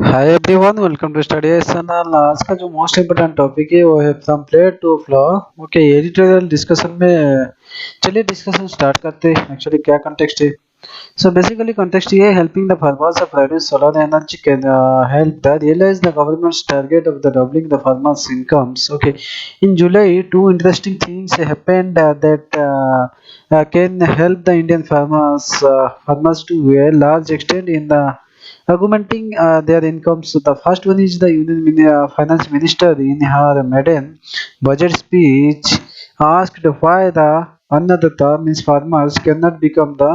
Hi everyone, welcome to study channel. आज का जो मोस्ट इम्पोर्टेंट टॉपिक है वो है from play to flaw. Okay, editorial discussion में चलिए डिस्कशन स्टार्ट करते हैं। एक्चुअली क्या कंटेक्स्ट है? सो बेसिकली कंटेक्स्ट ये helping the farmers of produce solar energy can help the realize the government's target of the doubling the farmers incomes. Okay, in July two interesting things happened can help the Indian farmers to a large extent in the augmenting their incomes. So the first one is the Finance Minister in her maiden budget speech asked why the Annadatta means farmers cannot become the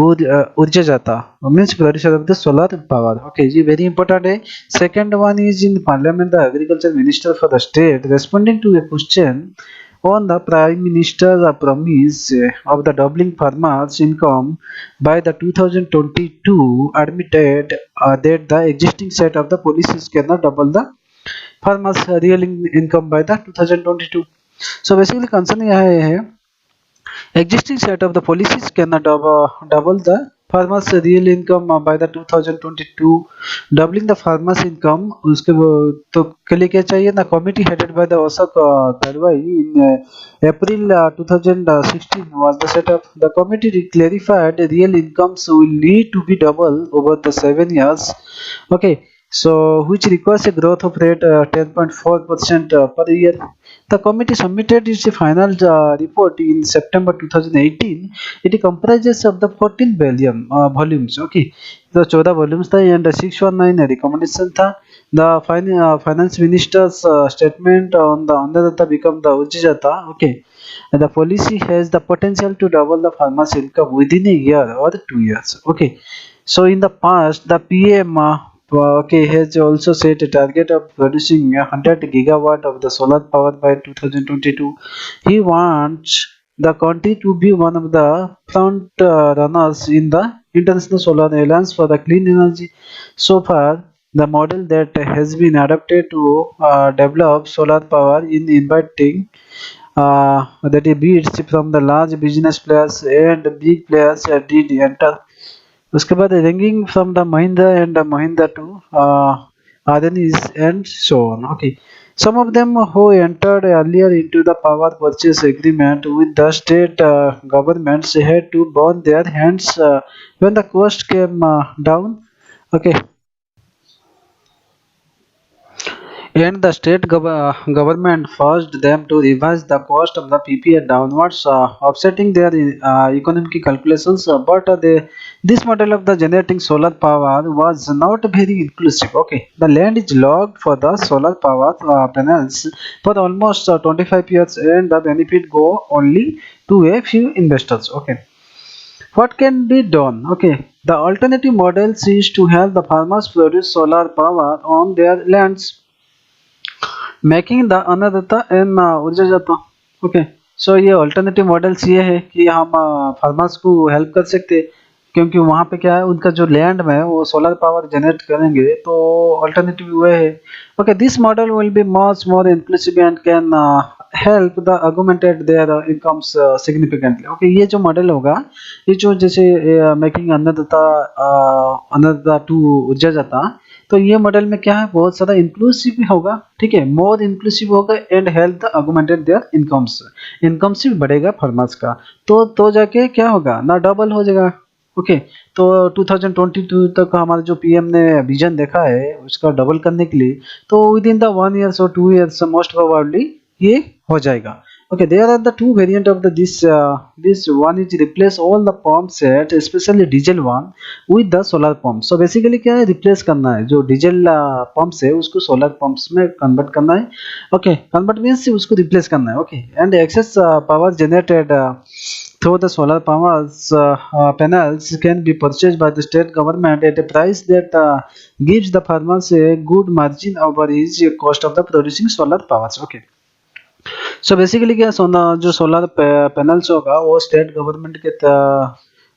Urja Jata means producer of the solar power. Okay, जी very important है. Second one is in Parliament, the Agriculture Minister for the state responding to a question on the Prime Minister's promise of the doubling farmers' income by the 2022 admitted that the existing set of the policies cannot double the farmers' real income by the 2022. So basically concern यह है existing set of the policies cannot double the farmers real income by the 2022 doubling the farmers income उसके तो के लिए क्या चाहिए ना committee headed by the Osak Tadwai in April 2016 was the set up. The committee clarified real incomes will need to be double over the 7 years. Okay, so which requires a growth of rate 10.4% per year. The committee submitted its final report in September 2018. It comprises of the 14 volumes. Okay, तो 14 volumes था and 619 recommendation था. The finance minister's statement on the Annadatta become the Ujjata. Okay, and the policy has the potential to double the farmers' income within a year or 2 years. Okay, so in the past, the PM has also set a target of producing 100 gigawatt of the solar power by 2022. He wants the country to be one of the front runners in the International Solar Alliance for the clean energy. So far, the model that has been adopted to develop solar power in inviting that it beats from the large business players and big players did enter. उसके बाद ranging from the Mahindra and Mahindra to Adanis and so on. Okay, some of them who entered earlier into the power purchase agreement with the state governments had to burn their hands when the cost came down. Okay, and the government forced them to revise the cost of the PPA downwards, offsetting their economic calculations. This model of the generating solar power was not very inclusive. Okay, the land is locked for the solar power panels for almost 25 years, and the benefit go only to a few investors. Okay, what can be done? Okay, the alternative models is to have the farmers produce solar power on their lands, making the अन्नदाता and ऊर्जा जाता. Okay, सो ये alternative models ये है कि हम farmers को help कर सकते हैं, क्योंकि वहाँ पे क्या है उनका जो लैंड में वो सोलर पावर जनरेट करेंगे, तो ऑल्टरनेटिव वो है. Okay, this model will be much more inclusive and can help the augmented their incomes significantly. Okay, ये जो मॉडल होगा, ये जो जैसे मेकिंग अन्नदाता टू ऊर्जा जाता, तो ये मॉडल में क्या है बहुत ज़्यादा इंक्लूसिव भी होगा. ठीक है, मोर इंक्लूसिव होगा and help the augmented their incomes भी बढ़ेगा फार्मर्स का. तो जाके क्या होगा ना, डबल हो जाएगा. ओके, तो 2022 तक हमारा जो पीएम ने विजन देखा है उसका डबल करने के लिए, तो विद इन द 1 year और 2 years मोस्ट प्रोबेबली ये हो जाएगा. Okay, there are the two variant of this one is replace all the pump set, especially diesel one, with the solar pump. So basically क्या है, replace करना है जो diesel pumps है उसको सोलर पंप्स में कन्वर्ट करना है. Okay, कन्वर्ट मीन्स उसको रिप्लेस करना है. Okay, and excess power generated through the solar powers panels can be purchased by the state government at a price that gives the farmers a good margin over his cost of the producing solar powers. Okay, so basically क्या सोना जो solar panels होगा वो state government के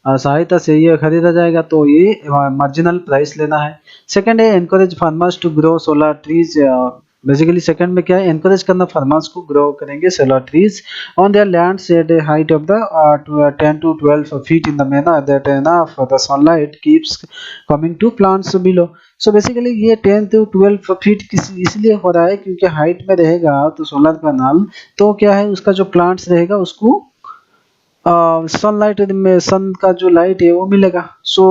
सहायता से ये खरीदा जाएगा, तो ये मार्जिनल प्राइस लेना है. सेकंड है encourage farmers to grow solar trees basically second में क्या है, एनकरेज करना फार्मर्स को ग्रो करेंगे solar trees on their lands at a height of the 10 to 12 feet in the manner that enough the sunlight keeps coming to plants below. So basically ये 10 to 12 feet इसलिए हो रहा है क्योंकि height में रहेगा तो सोलर पैनल, तो क्या है उसका जो प्लांट्स रहेगा उसको सनलाइट में सन का जो लाइट है वो मिलेगा। सो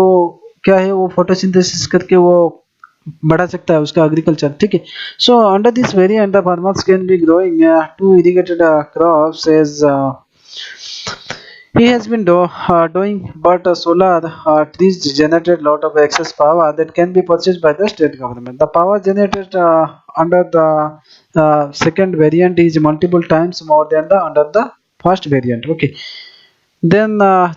क्या है वो फोटोसिंथेसिस करके वो बढ़ा सकता है उसका एग्रीकल्चर, ठीक है। So under this variant the farmers can be growing to irrigated crops as he has been doing, but solar trees generated lot of excess power that can be purchased by the state government. The power generated under the second variant is multiple times more than the under the first variant. Okay. Then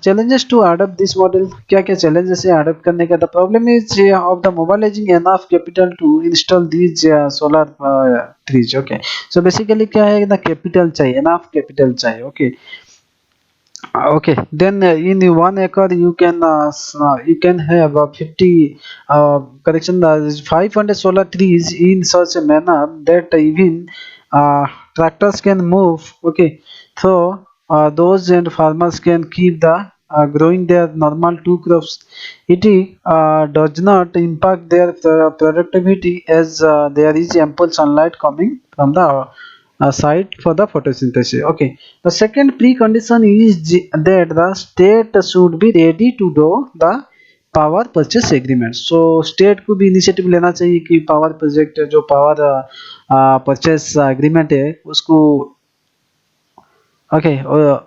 challenges to adopt this model. क्या क्या challenges है adopt करने का? The problem is of the mobilizing enough capital to install these solar trees. Okay. So basically क्या है ना, capital चाहिए, enough capital चाहिए. Okay. Okay, then in the 1 acre you can have 50 correction 500 solar trees in such a manner that even tractors can move. Okay, so those and farmers can keep the growing their normal two crops. It does not impact their productivity as there is ample sunlight coming from the site for the photosynthesis. Okay, the second precondition is that the state should be ready to do the power purchase agreement. So state को भी initiative लेना चाहिए कि power project जो power purchase agreement है उसको okay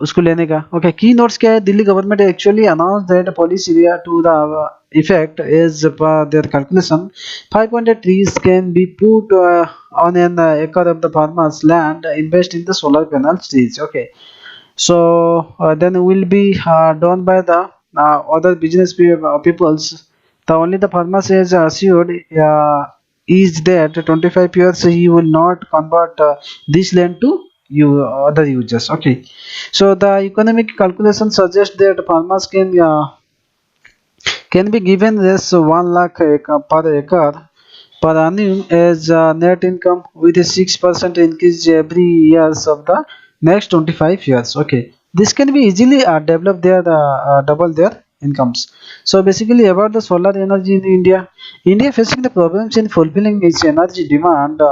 उसको लेने का। ओके, की नोट्स क्या है, Delhi government actually announce that policy area to the effect is their calculation 500 trees can be put on an acre of the farmer's land invest in the solar panel trees. Okay, so then will be done by the other business peoples. The only the farmers is assured is that 25 years he will not convert this land to you other users. Okay, so the economic calculation suggests that farmers can be given this 1 lakh per acre per annum as net income with a 6% increase every years of the next 25 years. Okay, this can be easily develop their double their incomes. So basically about the solar energy in India facing the problems in fulfilling its energy demand.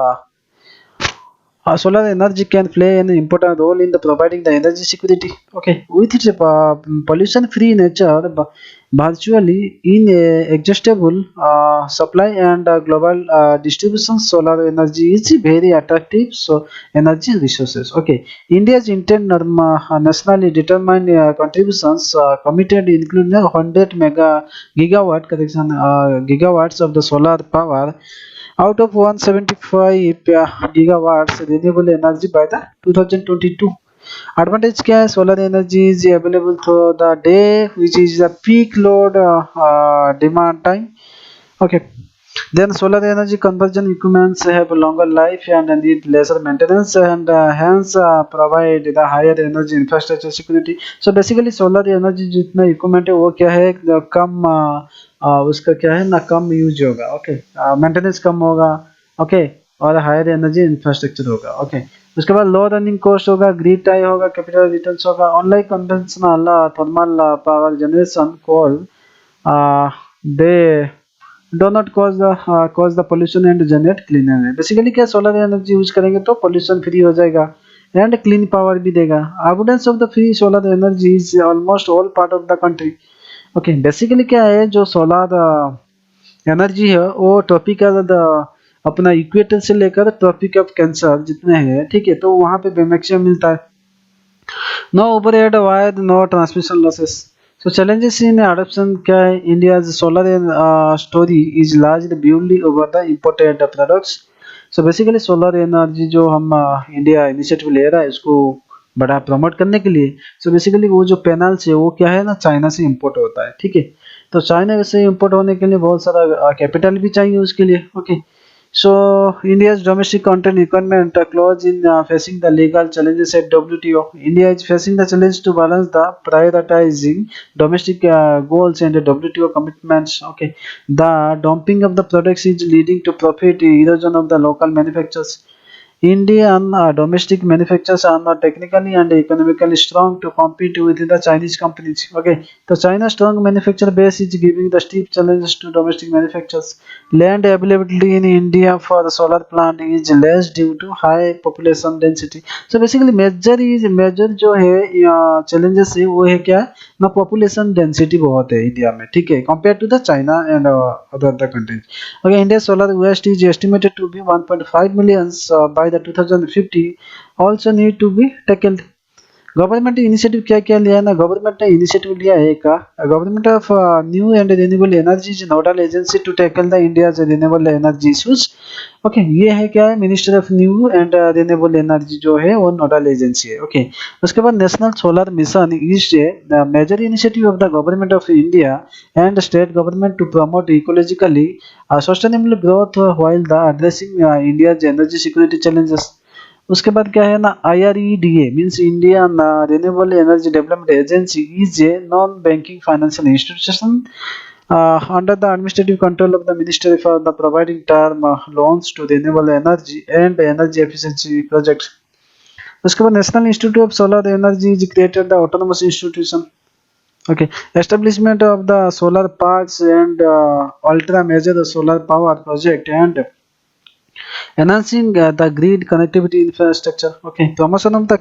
Solar energy can play an important role in the providing the energy security. Okay, with its pollution-free nature, virtually inexhaustible supply and global distribution, solar energy is a very attractive so energy resources. Okay, India's intent nationally determined contributions committed including 100 mega gigawatt correction gigawatts of the solar power out of 175 gigawatts renewable energy by the 2022. Advantage क्या है, solar energy is available through the day which is the peak load demand time. Okay, then solar energy conversion equipments have a longer life and need lesser maintenance and hence provide the higher energy infrastructure security. So basically solar energy जितना equipment है वो क्या है, कम उसका क्या है ना, कम यूज होगा। ओके, मेंटेनेंस कम होगा। ओके, और हायर एनर्जी इंफ्रास्ट्रक्चर होगा। ओके, उसके बाद लो रनिंग कॉस्ट होगा, ग्रिड टाई होगा, कैपिटल रिटर्न्स होगा। Unlike conventional thermal power generation coal they do not cause the pollution and generate clean energy. Basically क्या, सोलर एनर्जी यूज करेंगे तो pollution free हो जाएगा एंड क्लीन पावर भी देगा। Abundance of the free solar energy is almost all part of the country. Okay, basically क्या है, जो सोलर एनर्जी है वो ट्रॉपिकल अपना इक्वेटर से लेकर ट्रॉपिक ऑफ कैंसर जितने हैं, ठीक है, तो वहां पे मैक्सिमम मिलता है। No overhead wire, no transmission losses. So challenges in adoption क्या है, India's solar story is largely built over the imported products. So basically solar energy जो हम इंडिया इनिशिएटिव ले रहा है उसको बड़ा प्रमोट करने के लिए, सो बेसिकली वो जो पैनल्स है वो क्या है ना, चाइना से इंपोर्ट होता है, ठीक है। तो चाइना से इंपोर्ट होने के लिए बहुत सारा कैपिटल भी चाहिए उसके लिए। Okay, so India's domestic content requirement clause in facing the legal challenges at WTO. India is facing the challenge to balance the prioritizing domestic goals and the WTO commitments. Okay, the dumping of the products is leading to profit erosion of the local manufacturers. Indian domestic manufacturers are not technically and economically strong to compete with the Chinese companies. Okay, the China's strong manufacturer base is giving the steep challenges to domestic manufacturers. Land availability in India for the solar plant is less due to high population density. So basically major जो है challenges है वो है क्या ना population density बहुत है India में ठीक है compared to the China and other countries. Okay, India's solar waste is estimated to be 1.5 millions by the 2050 also need to be tackled. Government initiative क्या क्या लिया है ना गवर्नमेंट ने इनिशिएटिव लिया है का government of new and renewable energy nodal agency to tackle the India's renewable energy issues okay ये है क्या है minister of new and renewable energy जो है वो नोडल एजेंसी है ओके उसके बाद national solar mission is the major initiative of the government of India and state government to promote ecologically sustainable growth while the addressing India's energy security challenges उसके बाद क्या है ना IREDA means Indian renewable energy development agency is a non banking financial institution under the administrative control of the ministry for the providing term loans to renewable energy and energy efficiency projects. उसके बाद national institute of solar energy is created the autonomous institution okay establishment of the solar parks and ultra major solar power project and enhancing the grid connectivity infrastructure okay promotion of the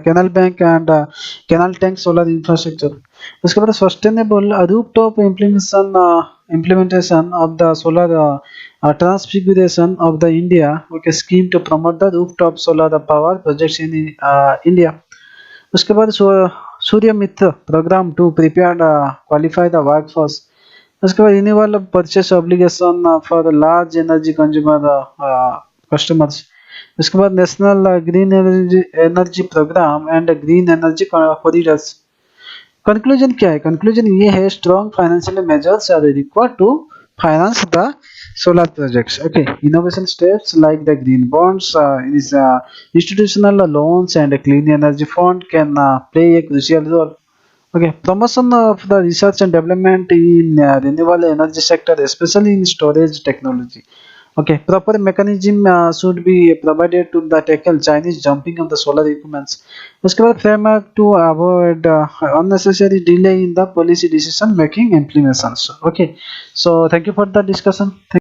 canal bank and canal tank solar infrastructure उसके बाद sustainable rooftop implementation of the solar transfiguration of the India okay scheme to promote the rooftop solar power projects in India उसके बाद Surya Mitra program to prepare qualify the workforce उसके बाद renewable purchase obligation for large energy consumer customers उसके बाद national green energy program and green energy corridors conclusion क्या है conclusion ये है strong financial measures are required to finance the solar projects okay innovation steps like the green bonds institutional loans and a clean energy fund can play a crucial role. Okay, promotion of the research and development in renewable energy sector, especially in storage technology. Okay, proper mechanism should be provided to the tackle Chinese dumping of the solar equipments. उसके बाद framework to avoid unnecessary delay in the policy decision making implementations. Okay, so thank you for the discussion.